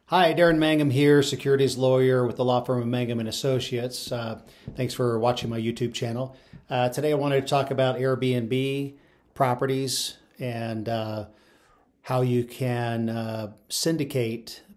Hi, Darren Mangum here, securities lawyer with the law firm of Mangum and Associates. Thanks for watching my YouTube channel. Today I wanted to talk about Airbnb properties and how you can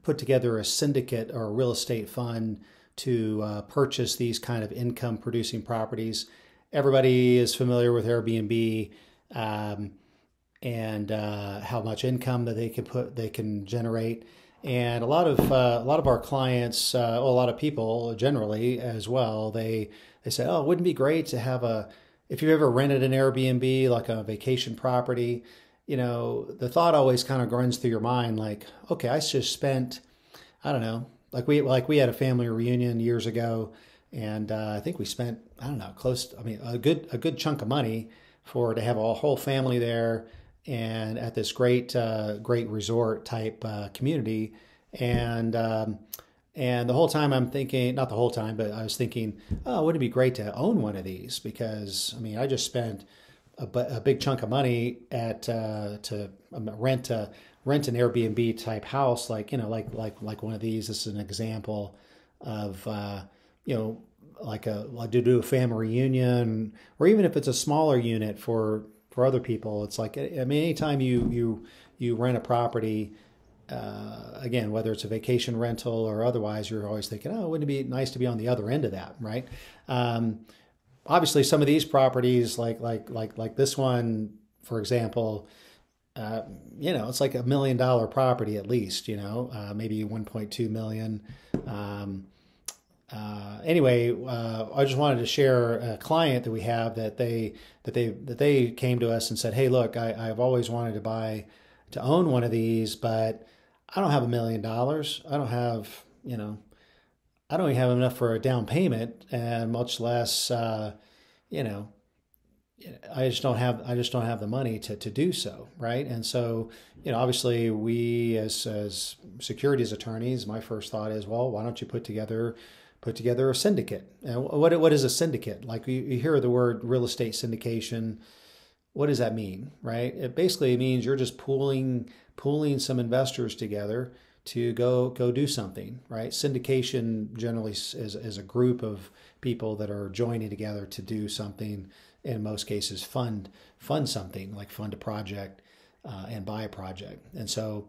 put together a syndicate or a real estate fund to purchase these kind of income producing properties. Everybody is familiar with Airbnb and how much income that they can generate. And a lot of our clients, a lot of people generally as well, they say, oh, it wouldn't be great to have if you ever rented an Airbnb, like a vacation property, the thought always kind of runs through your mind, like, okay, I just spent, I don't know, like we had a family reunion years ago, and I think we spent, I don't know, a good chunk of money to have a whole family there and at this great resort type community, and the whole time I'm thinking, not the whole time, but I was thinking, oh, wouldn't it be great to own one of these? Because I mean, I just spent a big chunk of money to rent an Airbnb type house, like one of these. This is an example of like to do a family reunion, or even if it's a smaller unit for other people. It's like, I mean, anytime you rent a property, again, whether it's a vacation rental or otherwise, you're always thinking, oh, wouldn't it be nice to be on the other end of that, right? Obviously, some of these properties, like this one, for example, it's like $1 million property at least, maybe 1.2 million. Anyway, I just wanted to share a client that we have that they came to us and said, hey, look, I've always wanted to own one of these, but I don't have $1 million. I don't even have enough for a down payment, and much less, I just don't have the money to do so, right? And so, obviously we as securities attorneys, my first thought is, well, why don't you put together a syndicate? And what is a syndicate? Like you hear the word real estate syndication. What does that mean, right? It basically means you're just pooling some investors together to go do something, right? Syndication generally is a group of people that are joining together to do something. In most cases, fund something, like fund a project and buy a project. And so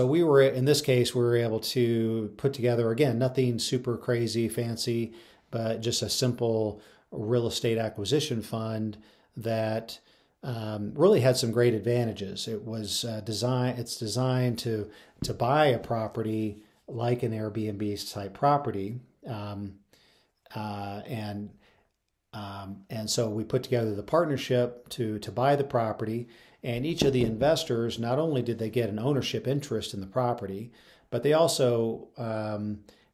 we were, in this case, we were able to put together, again, nothing super crazy fancy, but just a simple real estate acquisition fund that really had some great advantages. It was designed to buy a property like an Airbnb type property, and so we put together the partnership to buy the property. And each of the investors, not only did they get an ownership interest in the property, but they also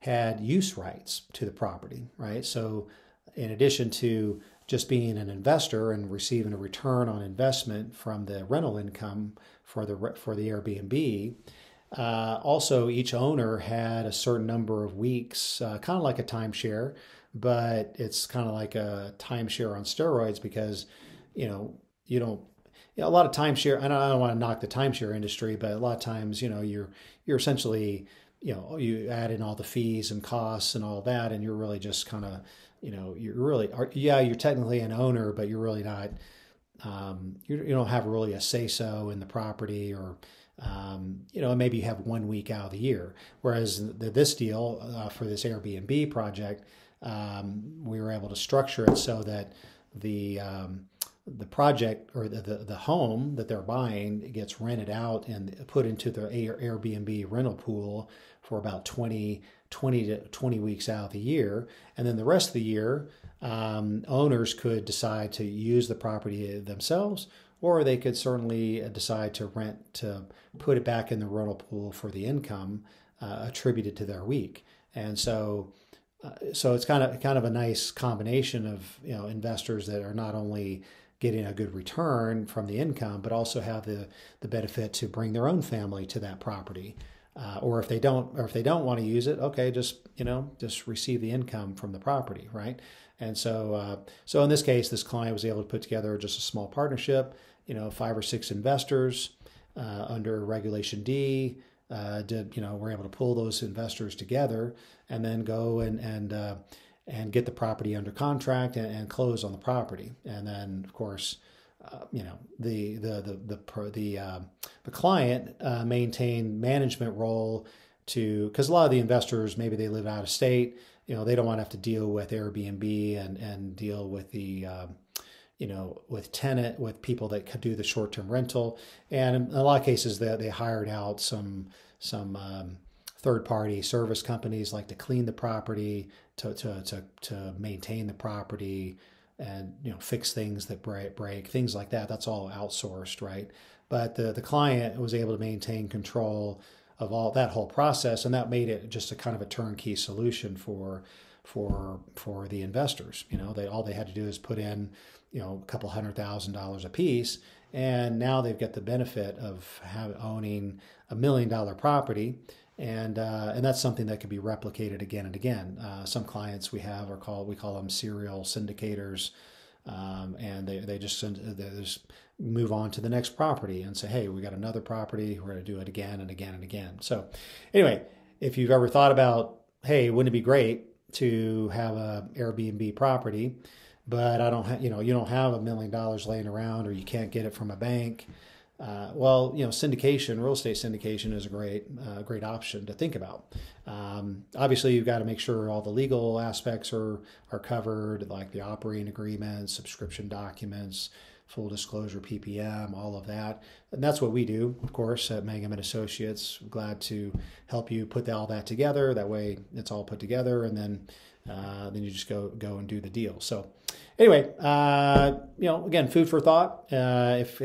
had use rights to the property, right? So in addition to just being an investor and receiving a return on investment from the rental income for the Airbnb, also each owner had a certain number of weeks, kind of like a timeshare, but it's kind of like a timeshare on steroids, because you don't. A lot of timeshare, and I don't want to knock the timeshare industry, but a lot of times, you're essentially, you add in all the fees and costs and all that, and you're really just kind of, you're technically an owner, but you're really not, you don't have really a say-so in the property, or, maybe you have 1 week out of the year. Whereas this deal for this Airbnb project, we were able to structure it so that the project, or the home that they're buying, gets rented out and put into the Airbnb rental pool for about 20 weeks out of the year. And then the rest of the year, owners could decide to use the property themselves, or they could certainly decide to put it back in the rental pool for the income attributed to their week. And so it's kind of a nice combination of investors that are not only getting a good return from the income, but also have the benefit to bring their own family to that property. Or if they don't want to use it, okay, just receive the income from the property, right? And so in this case, this client was able to put together just a small partnership, 5 or 6 investors under Regulation D. we're able to pull those investors together and then go and get the property under contract and close on the property. And then, of course, the client maintain management role because a lot of the investors, maybe they live out of state. They don't want to have to deal with Airbnb and deal with the with people that do the short-term rental. And in a lot of cases, they hired out some third-party service companies like to clean the property, to maintain the property, and fix things that break, things like that. That's all outsourced, right? But the client was able to maintain control of all that whole process, and that made it just a kind of a turnkey solution for the investors. All they had to do is put in a couple $100,000 a piece, and now they've got the benefit of owning $1 million property, and that's something that can be replicated again and again. Some clients we call them serial syndicators, and they just move on to the next property and say, hey, we got another property, we're going to do it again and again and again. So anyway, if you've ever thought about, hey, wouldn't it be great to have a Airbnb property, but I don't you don't have $1 million laying around, or you can't get it from a bank. Well, syndication, real estate syndication is a great option to think about. Obviously, you've got to make sure all the legal aspects are covered, like the operating agreements, subscription documents, full disclosure, PPM, all of that. And that's what we do, of course, at Mangum and Associates. We're glad to help you put all that together. That way, it's all put together, and then you just go and do the deal. So anyway, again, food for thought. If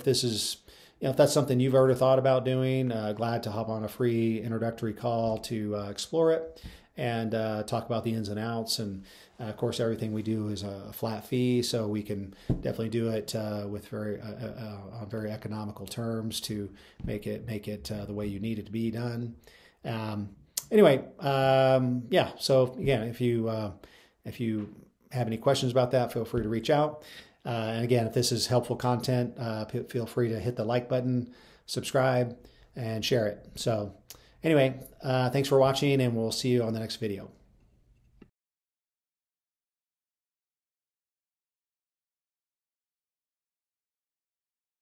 this is, if that's something you've ever thought about doing, glad to hop on a free introductory call to explore it and talk about the ins and outs. And of course, everything we do is a flat fee, so we can definitely do it with on very economical terms to make it the way you need it to be done. Anyway, yeah. So again, if you have any questions about that, feel free to reach out. And again, if this is helpful content, feel free to hit the like button, subscribe, and share it. So anyway, thanks for watching, and we'll see you on the next video.